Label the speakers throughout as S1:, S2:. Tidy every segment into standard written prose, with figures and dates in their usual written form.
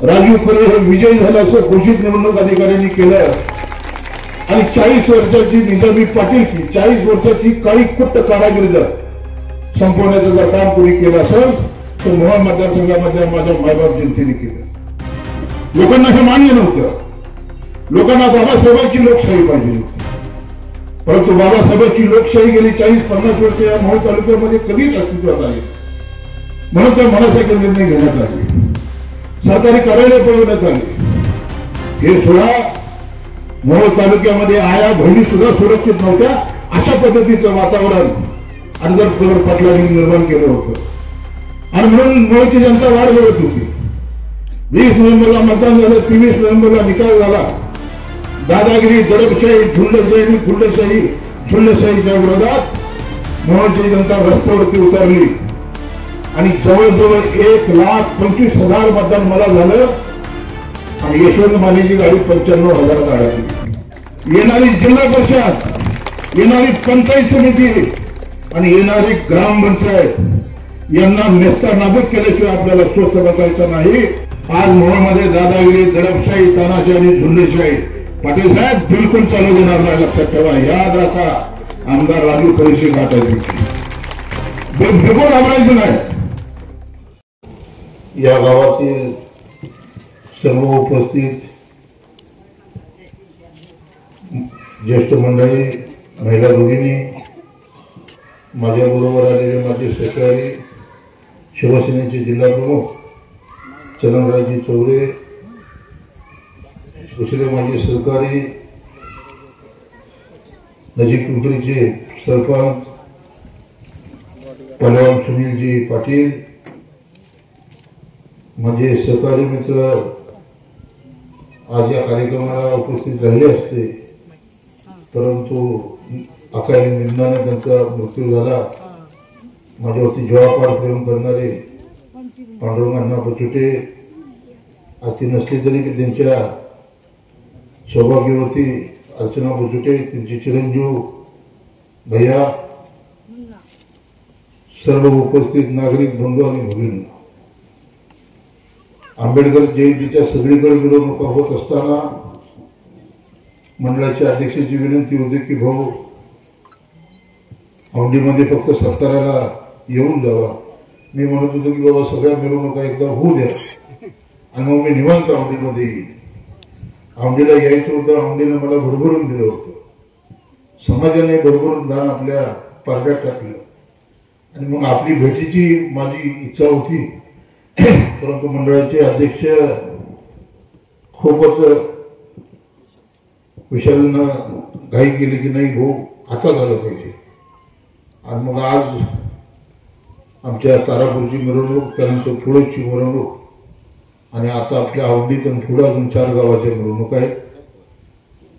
S1: राजू खरे हे विजयी झाले असं घोषित निवडणूक अधिकाऱ्यांनी केलं आणि 40 वर्षाची निजामी पाटील की 40 वर्षाची काळी कुट्ट कारागिरी संपवण्याचं जर काम कोणी केलं असेल तर मोहोळ मतदारसंघामध्ये माझ्या मायबाप जनतेने केलं। लोकांना हे मान्य नव्हतं, लोकांना बाबासाहेबांची लोकशाही पाहिजे होती, परंतु बाबासाहेबांची लोकशाही गेली 40-50 वर्ष या मोहोळ तालुक्यामध्ये कधीच अस्तित्वात आली, म्हणून त्या मनासारखे निर्णय घेण्यात आले, सरकारी कार्यालय पळवण्यात आले। हे सोडा मोहोळ तालुक्यामध्ये आया बहिणी सुद्धा सुरक्षित नव्हत्या, अशा पद्धतीचं वातावरण अनगर पाटलांनी निर्माण केलं होतं आणि म्हणून मोहोळची जनता वाट बघत होती। 20 नोव्हेंबरला मतदान झालं, 23 नोव्हेंबरला निकाल झाला। दादागिरी, दडपशाही, झुंडशाही, खुंडशाही, झुंडशाहीच्या विरोधात मोहोळची जनता रस्त्यावरती उतरली आणि जवळजवळ 1,25,000 मतदान मला झालं आणि यशवंत मानेची गाडी 95,000 अडकली। येणारी जिल्हा परिषद, येणारी पंचायत समिती आणि येणारी ग्रामपंचायत यांना नेस्ता नाबूद केल्याशिवाय आपल्याला स्वस्थ बसायचं नाही। आज मोहोळमध्ये दादागिरी, दडपशाही, तानाशाही आणि झुंडशाही पाटील साहेब बिलकुल चालू देणार नाही, लक्षात ठेवा, याद राखा। आमदार राजू खरेशी घाटायची बिलकुल घाबरायचं नाही। या गावातील सर्व उपस्थित ज्येष्ठ मंडळी, महिला भगिनी, माझ्या बरोबर आलेले माझे सहकारी शिवसेनेचे जिल्हा प्रमुख चरणराजी चौरे, दुसरे माझे सहकारी नजीक पिंपरीचे सरपंच पहलवान सुनीलजी पाटील, माझे सहकारी मित्र आज या कार्यक्रमाला उपस्थित राहिले असते, परंतु अकाली निधनाने त्यांचा मृत्यू झाला। माझ्यावरती जीवापाड प्रेम करणारे पांडुरंगांना बचुटे आज ती नसली तरी की त्यांच्या सौभाग्यवती अर्चना बचुटे, त्यांचे चिरंजीव भैया, सर्व उपस्थित नागरिक बंधू आणि भगिनी, आंबेडकर जयंतीच्या सगळीकडे मिरवणुका होत असताना मंडळाच्या अध्यक्षाची विनंती होती की भाऊ औंढीमध्ये फक्त सत्काराला येऊन जावा। मी म्हणत होतो की बाबा सगळ्या मिरवणुका एकदा होऊ द्या आणि मग मी निवांत औंढीमध्ये येईल। औंढीला यायचं होतं, औंढीने मला भरभरून दिलं होतं, समाजाने भरभरून दान आपल्या पारड्यात टाकलं आणि मग आपली भेटीची माझी इच्छा होती, परंतु मंडळाचे अध्यक्ष खूपच विशालनं घाई केली की नाही भाऊ आता झालं पाहिजे आणि मग आज आमच्या तारापूरची मिरवणूक, त्यानंतर पुढची मिरवणूक आणि आता आपल्या औंढीत आणि पुढे अजून 4 गावाच्या मिरवणूक आहेत।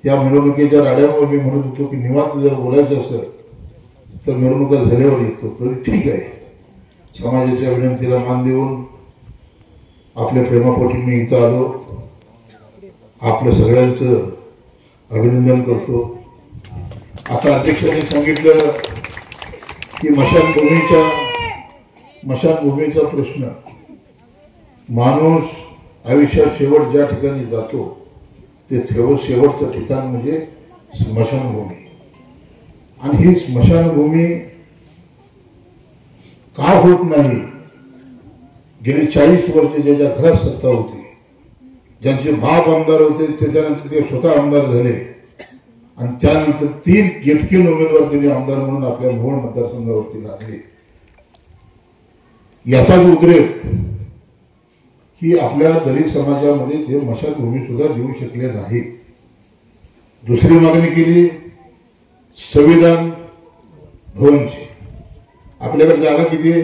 S1: या मिरवणुकीच्या राड्यामुळे मी म्हणत होतो की निवांत जर बोलायचं असेल तर मिरवणुका झाल्यावर येतो, तरी ठीक आहे। समाजाच्या विनंतीला मान देऊन आपल्या प्रेमापोटी मी इथं आलो, आपल्या सगळ्यांचं अभिनंदन करतो। आता अध्यक्षांनी सांगितलं की स्मशानभूमीचा प्रश्न, माणूस आयुष्यात शेवट ज्या ठिकाणी जातो ते शेवटचं ठिकाण म्हणजे स्मशानभूमी आणि ही स्मशानभूमी का होत नाही? गेली 40 वर्ष ज्याच्या घरात सत्ता होती, ज्यांचे बाप आमदार होते, त्याच्यानंतर ते स्वतः आमदार झाले आणि त्यानंतर 3 गेटकीन उमेदवार त्यांनी आमदार म्हणून आपल्या मोहोळ मतदारसंघावरती लागले। याचाच उद्रेक की आपल्या दलित समाजामध्ये ते स्मशानभूमी सुद्धा देऊ शकले नाही। दुसरी मागणी केली संविधान भवनची। आपल्याकडे जागा किती आहे?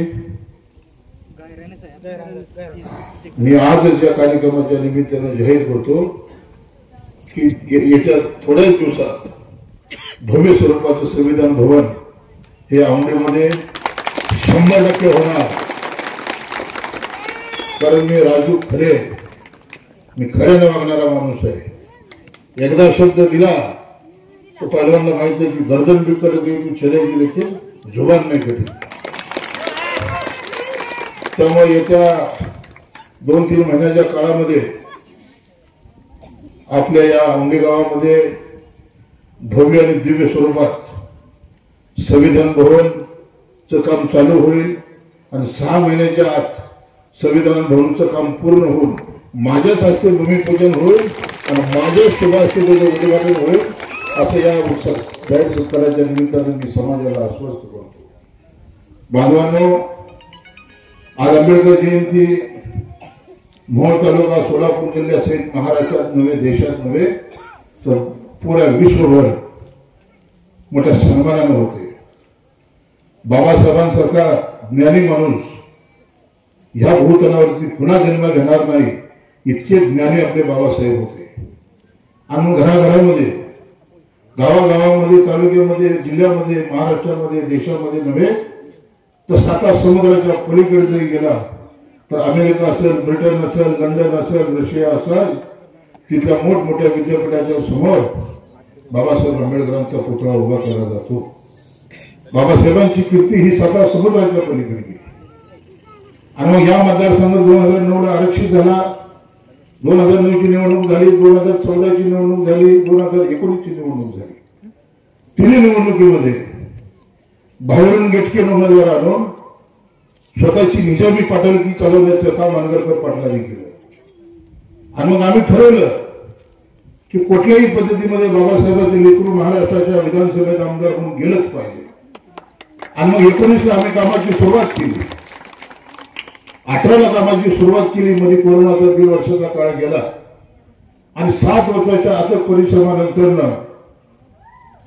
S1: मी आजच या कार्यक्रमाच्या निमित्तानं जाहीर करतो की येत्या थोड्याच दिवसात भव्य स्वरूपाचं संविधान भवन हे औंढीमध्ये 100% होणार। कारण मी राजू खरे, मी खऱ्याने वागणारा माणूस आहे। एकदा शब्द दिला तो पहिल्यांदा माहिती आहे की गर्दन बिकट देऊन चलेगी लेकिन जुबान नाही कधी। त्यामुळे येत्या 2-3 महिन्याच्या काळामध्ये आपल्या या औंढे गावामध्ये भव्य आणि दिव्य स्वरूपात संविधान भवनचं काम चालू होईल आणि 6 महिन्याच्या आत संविधान भवनचं काम पूर्ण होऊन माझ्याच हस्ते भूमिपूजन होईल आणि माझ्या शुभास्ते उद्घाटन होईल असं या जाहीर सत्काराच्या निमित्तानं मी समाजाला आश्वस्त करतो. बांधवांनो, आज आंबेडकर जयंती मोहोळ तालुका सोलापूर जिल्ह्यासहित महाराष्ट्रात नव्हे, देशात नव्हे तर पुऱ्या विश्वभर मोठ्या सन्मानाने होते. बाबासाहेबांसारखा ज्ञानी माणूस ह्या भूतलावरती पुन्हा जन्म घेणार नाही इतके ज्ञानी आपले बाबासाहेब होते. आणि मग घराघरामध्ये, गावागावामध्ये, तालुक्यामध्ये, जिल्ह्यामध्ये, महाराष्ट्रामध्ये, देशामध्ये नव्हे तर 7 समुद्राच्या पलीकडे जरी गेला तर अमेरिका असेल, ब्रिटन असेल, लंडन असेल, रशिया असेल, तिथल्या मोठमोठ्या विद्यापीठाच्या समोर बाबासाहेब आंबेडकरांचा पुतळा उभा केला जातो. बाबासाहेबांची कीर्ती ही 7 समुद्राच्या पलीकडे गेली. आणि मग या मतदारसंघात 2009ला आरक्षित झाला. 2009ची निवडणूक झाली, 2014ची निवडणूक झाली, 2019ची निवडणूक झाली. तिन्ही निवडणुकीमध्ये बाहेरून गेटकेन उमेदवार आणून स्वतःची निजामी पाटलकी चालवण्याचं काम आंबेडकर पाटलांनी केलं. आणि मग आम्ही ठरवलं की कुठल्याही पद्धतीमध्ये बाबासाहेबांचे लेकरू महाराष्ट्राच्या विधानसभेत आमदार म्हणून गेलंच पाहिजे. आणि मग 19ला आम्ही कामाची सुरुवात केली. 18ला कामाची सुरुवात केली. मध्ये कोरोनाचा 1.5 वर्षाचा काळ गेला आणि 7 वर्षाच्या अथक परिश्रमानंतर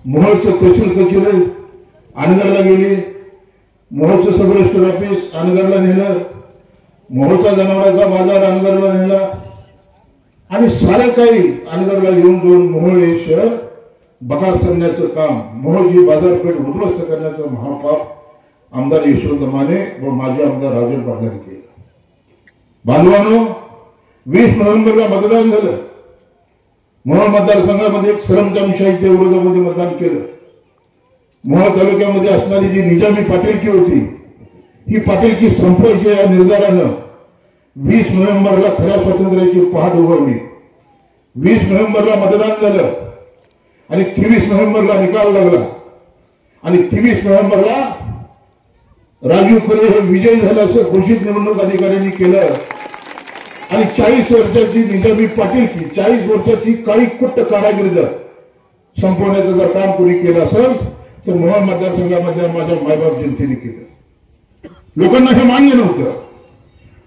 S1: मोहोळचं तहसील कचेरी अनगरला गेली. मोहोळचं सब रजिस्टर ऑफिस अनगरला नेलं. मोहोळचा जनावरांचा बाजार अनगरला नेला आणि सारं काही अनगरला येऊन जाऊन मोहोळ हे शहर बकास करण्याचं काम, मोहोळची बाजारपेठ उद्ध्वस्त करण्याचं महापाप आमदार यशवंत माने व माजी आमदार राजन पाटलांनी केलं. बांधवांनो, 20 नोव्हेंबरला मतदान झालं. मोहोळ मतदारसंघामध्ये एक सरंजामशाहीच्या विरोधामध्ये मतदान केलं. मोहोळ तालुक्यामध्ये असणारी जी निजामी पाटीलकी होती ही पाटीलकी संपवायची या निर्धारानं 20 नोव्हेंबरला खऱ्या स्वातंत्र्याची पहाट उगवली. 20 नोव्हेंबरला मतदान झालं आणि 23 नोव्हेंबरला निकाल लागला आणि 23 नोव्हेंबरला राजीव खरे हे विजयी झालं असं घोषित निवडणूक अधिकाऱ्यांनी केलं. आणि 40 वर्षाची निजामी पाटीलकी, 40 वर्षाची काळी कुट्ट कारागिरी संपवण्याचं जर काम कोणी केलं असेल तर मोहोळ मतदारसंघामध्ये माझ्या मायबाप जनतेने केलं. लोकांना हे मान्य नव्हतं.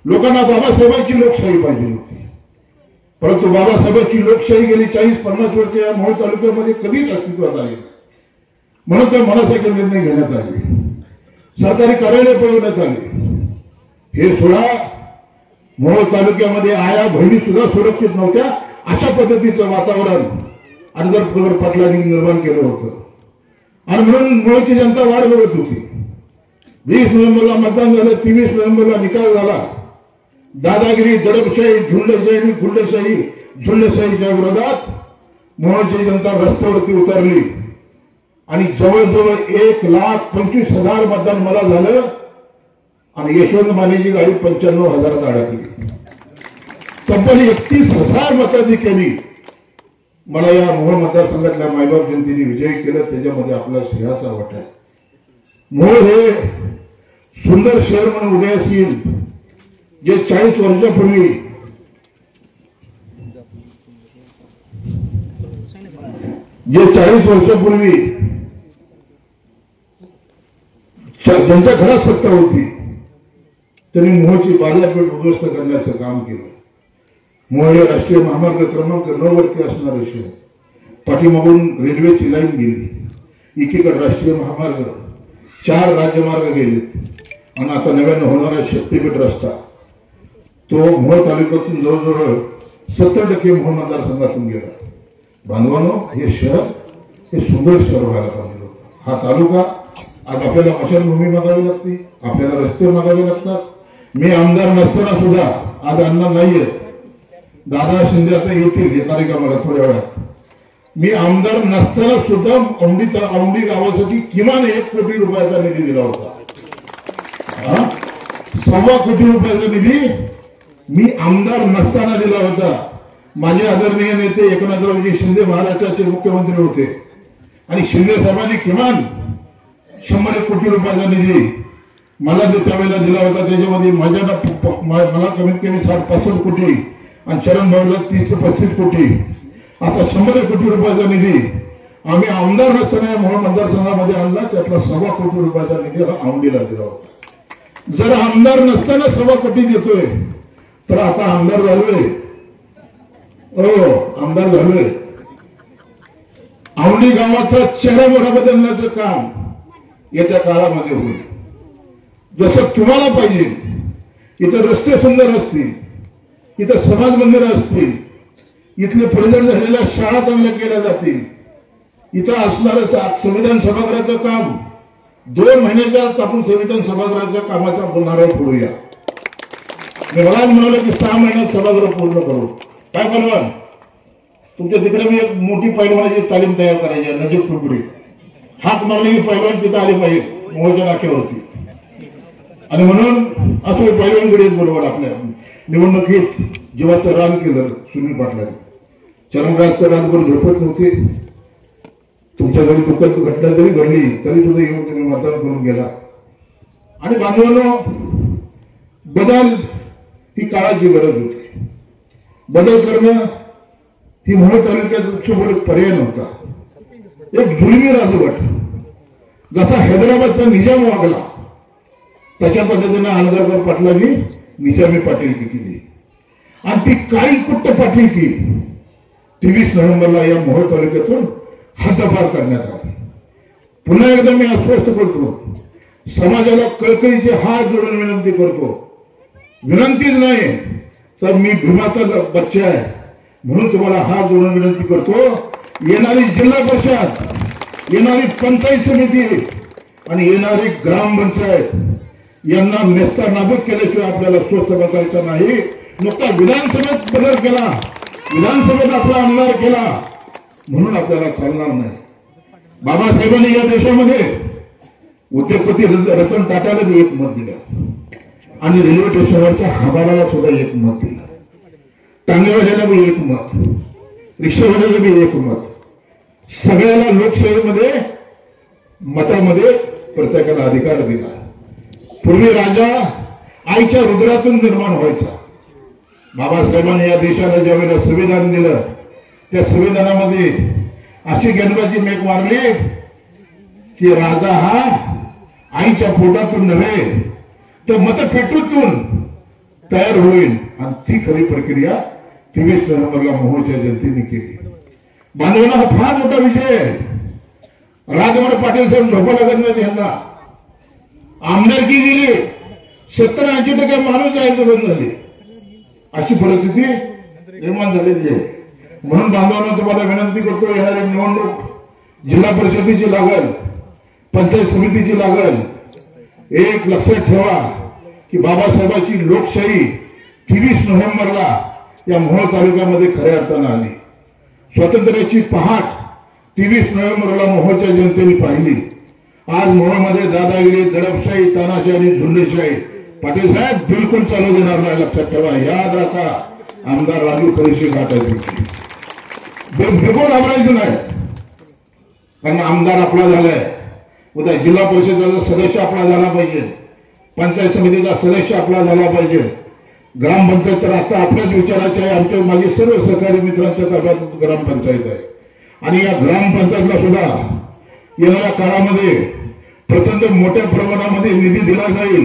S1: लोकांना बाबासाहेबांची लोकशाही पाहिजे होती. परंतु बाबासाहेबांची लोकशाही गेली 40-50 वर्ष या मोहोळ तालुक्यामध्ये कधीच अस्तित्वात आली. म्हणून तर मनासारखे निर्णय घेण्यात आले, सरकारी कार्यालय पळवण्यात आले. हे सोडा, मोहोळ तालुक्यामध्ये आया बहिणी सुद्धा सुरक्षित नव्हत्या अशा पद्धतीचं वातावरण आंबेडकर पाटलांनी निर्माण केलं होतं. आणि म्हणून मोहोळची जनता वाट बघत होती. 20 नोव्हेंबरला मतदान झालं, 23 नोव्हेंबरला निकाल झाला. दादागिरी, दडपशाही, झुंडशाही, गुंडशाही, झुंडशाहीच्या विरोधात मोहोळची जनता रस्त्यावरती उतरली आणि जवळजवळ 1,25,000 मतदान मला झालं आणि यशवंत मानेची गाडी 95,000 अडकली. तब्बल 31,000 मताधिक्यांनी मला या मोहोळ मतदारसंघातल्या मायबाप जनतेने विजयी केलं. त्याच्यामध्ये आपला सिंहाचा वाटा आहे. मोहोळ हे सुंदर शहर म्हणून उदयास येईल जे 40 वर्षापूर्वी ज्यांच्या घरात सत्ता होती त्यांनी मोहोळची बाजारपेठ उद्ध्वस्त करण्याचं काम केलं. मोहोळ राष्ट्रीय महामार्ग क्रमांक 9 वरती असणारे शहर, पाठीमागून रेल्वेची लाईन गेली, एकीकडे राष्ट्रीय महामार्ग, 4 राज्यमार्ग गेले आणि आता नव्यानं होणारा शक्तीपीठ रस्ता तो मोहोळ तालुक्यातून जवळजवळ 70% मोहोळ मतदारसंघातून गेला. बांधवांनो, हे शहर हे सुंदर शहर व्हायला पाहिजे होतं. हा तालुका आज आपल्याला मशानभूमी मागावी लागते, आपल्याला रस्ते मागावे लागतात. मी आमदार नसताना सुद्धा आज अण्णा नाहीये, दादा शिंदे आता येतील या कार्यक्रमाला थोड्या वेळात. मी आमदार नसताना सुद्धा औंढी गावासाठी किमान 1 कोटी रुपयाचा निधी दिला होता. 1.25 कोटी रुपयाचा निधी मी आमदार नसताना दिला होता. माझे आदरणीय नेते एकनाथरावजी शिंदे महाराष्ट्राचे मुख्यमंत्री होते आणि शिंदे साहेबांनी किमान 100 कोटी रुपयाचा निधी मला त्यावेळेला दिला होता. त्याच्यामध्ये मला कमीत कमी 60-65 कोटी आणि चरण भाऊला 30-35 कोटी असा 100 कोटी रुपयाचा निधी आम्ही आमदार नसताना मोहोळ मतदारसंघामध्ये आणला. त्यातला 1.25 कोटी रुपयाचा निधी हा आवडीला दिला होता. जर आमदार नसताना 1.25 कोटी देतोय तर आता आमदार झालोय. आमदार झालोय. आवडी गावाचा चेहरा मोहरा बदलण्याचं काम येत्या काळामध्ये होईल. जसं तुम्हाला पाहिजे, इथं रस्ते सुंदर असतील, इथं समाज मंदिर असतील, इथले पडझड झालेल्या शाळा चांगल्या केल्या जातील, इथं असणारं संविधान सभागृहाचं काम 2 महिन्याच्या आत आपण संविधान सभागृहाच्या कामाचा नारळ फोडूया. मी मला म्हणालो की 6 महिन्यात सभागृह पूर्ण करू. काय बनवाल तुमच्या तिकडे मी एक मोठी पैलवानाची तालीम तयार करायची आहे. नजीक पुढे हात मारले की पैलवान तिथं आले पाहिजे मोहोळच्या नाक्यावरती. आणि म्हणून असं पैलवानकडे बरोबर आपल्या निवडणुकीत जीवाचं रान केलं सुनील पाटलांनी. चरणराजचं राजभर झोपत नव्हते. तुमच्या घरी दुःखाची घटना जरी घडली तरी सुद्धा येऊन तुम्ही मतदान करून गेला. आणि बांधवांनो, बदल ही काळाची गरज होती. बदल करणं ही मोहोळ तालुक्यात पर्याय नव्हता. एक जुलमी राजवट जसा हैदराबादचा निजाम वागला तशा पद्धतीने आनंदराव पाटलांनी निजामी पाटीलकी केली. आणि ती काळी कुट्ट पाटीलकी 23 नोव्हेंबरला या मोहोळ तालुक्यातून हद्दपार करण्यात आली. पुन्हा एकदा मी आश्वस्त करतो, समाजाला कळकळीचे हात जोडून विनंती करतो. विनंतीच नाही तर मी भीमाचा बच्चा आहे म्हणून तुम्हाला हात जोडून विनंती करतो. येणारी जिल्हा परिषद, येणारी पंचायत समिती आणि येणारी ग्रामपंचायत यांना नेस्ता नाबूद केल्याशिवाय आपल्याला स्वस्थ बसायचं नाही. नुकता विधानसभेत बदल केला, विधानसभेत आपला आमदार केला म्हणून आपल्याला चालणार नाही. बाबासाहेबांनी या देशामध्ये उद्योगपती रतन टाटाला एक मत दिलं आणि रेल्वे स्टेशनवरच्या हवालाला सुद्धा एक मत दिलं. टांगेवाल्याला बी एक मत, रिक्षावाल्याला बी एक मत. सगळ्याला लोकशाहीमध्ये मतामध्ये प्रत्येकाला अधिकार दिला. पूर्वी राजा आईच्या रुद्रातून निर्माण व्हायचा. बाबासाहेबांनी या देशाला ज्यावेळेला संविधान दिलं त्या संविधानामध्ये अशी गणबाजी मेक मारली की राजा हा आईच्या पोटातून नव्हे तर मतपेटूतून तयार होईल. आणि ती खरी प्रक्रिया 23 नोव्हेंबरला मोहोळच्या जनतेने केली. बांधवांना हा फार मोठा विजय आहे. राजमार पाटील साहेब झोपा लागत नाही. यांना आमदारकी दिली, 70-80% माणूस जायचं बंद झाले. अशी परिस्थिती निर्माण झालेली आहे. म्हणून बांधवांना तुम्हाला विनंती करतो, येणारी निवडणूक जिल्हा परिषदेची लागल, पंचायत समितीची लागल. एक लक्षात ठेवा की बाबासाहेबांची लोकशाही 23 नोव्हेंबरला या मोहोळ तालुक्यामध्ये खऱ्या अर्थानं आली. स्वातंत्र्याची पहाट 23 नोव्हेंबरला मोहोळच्या जनतेने पाहिली. आज मोहोळमध्ये दादागिरी, दडपशाही, तानाशाही आणि झुंडशाही पाटील साहेब बिलकुल चालू देणार नाही. लक्षात ठेवा, याद राखा. आमदार राजू खरेशी गाठायची बिलकुल घाबरायचं नाही. कारण आमदार आपला झालाय. उद्या जिल्हा परिषदेचा सदस्य आपला झाला पाहिजे, पंचायत समितीचा सदस्य आपला झाला पाहिजे, ग्रामपंचायत तर आता आपल्याच विचाराचे आहे. आमच्या माझे सर्व सहकारी मित्रांच्या ताब्यात ग्रामपंचायत आहे. आणि या ग्रामपंचायतला सुद्धा येणाऱ्या काळामध्ये प्रचंड मोठ्या प्रमाणामध्ये निधी दिला जाईल.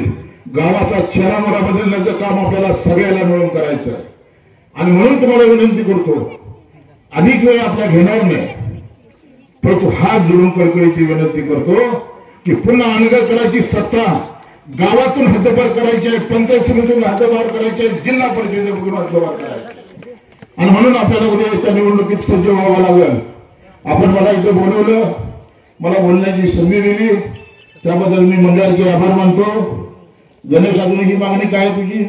S1: गावाचा चेहरामोहरा बदलण्याचं काम आपल्याला सगळ्याला मिळून करायचं आहे. आणि म्हणून तुम्हाला विनंती करतो, अधिक वेळ आपल्या घेणार नाही, परंतु हात जोडून कळकळीची विनंती करतो की पुन्हा अनगर करायची सत्ता गावातून हद्दपार करायची आहे, पंचायत समितीतून हद्दपार करायची आहे, जिल्हा परिषदेतून हद्दपार करायची. आणि म्हणून आपल्याला उद्या येत्या निवडणुकीत सज्ज व्हावं लागेल. आपण मला इथं बोलवलं, मला बोलण्याची संधी दिली, त्याबद्दल मी मंडळाचे आभार मानतो. गणेश अजून ही मागणी काय तुझी?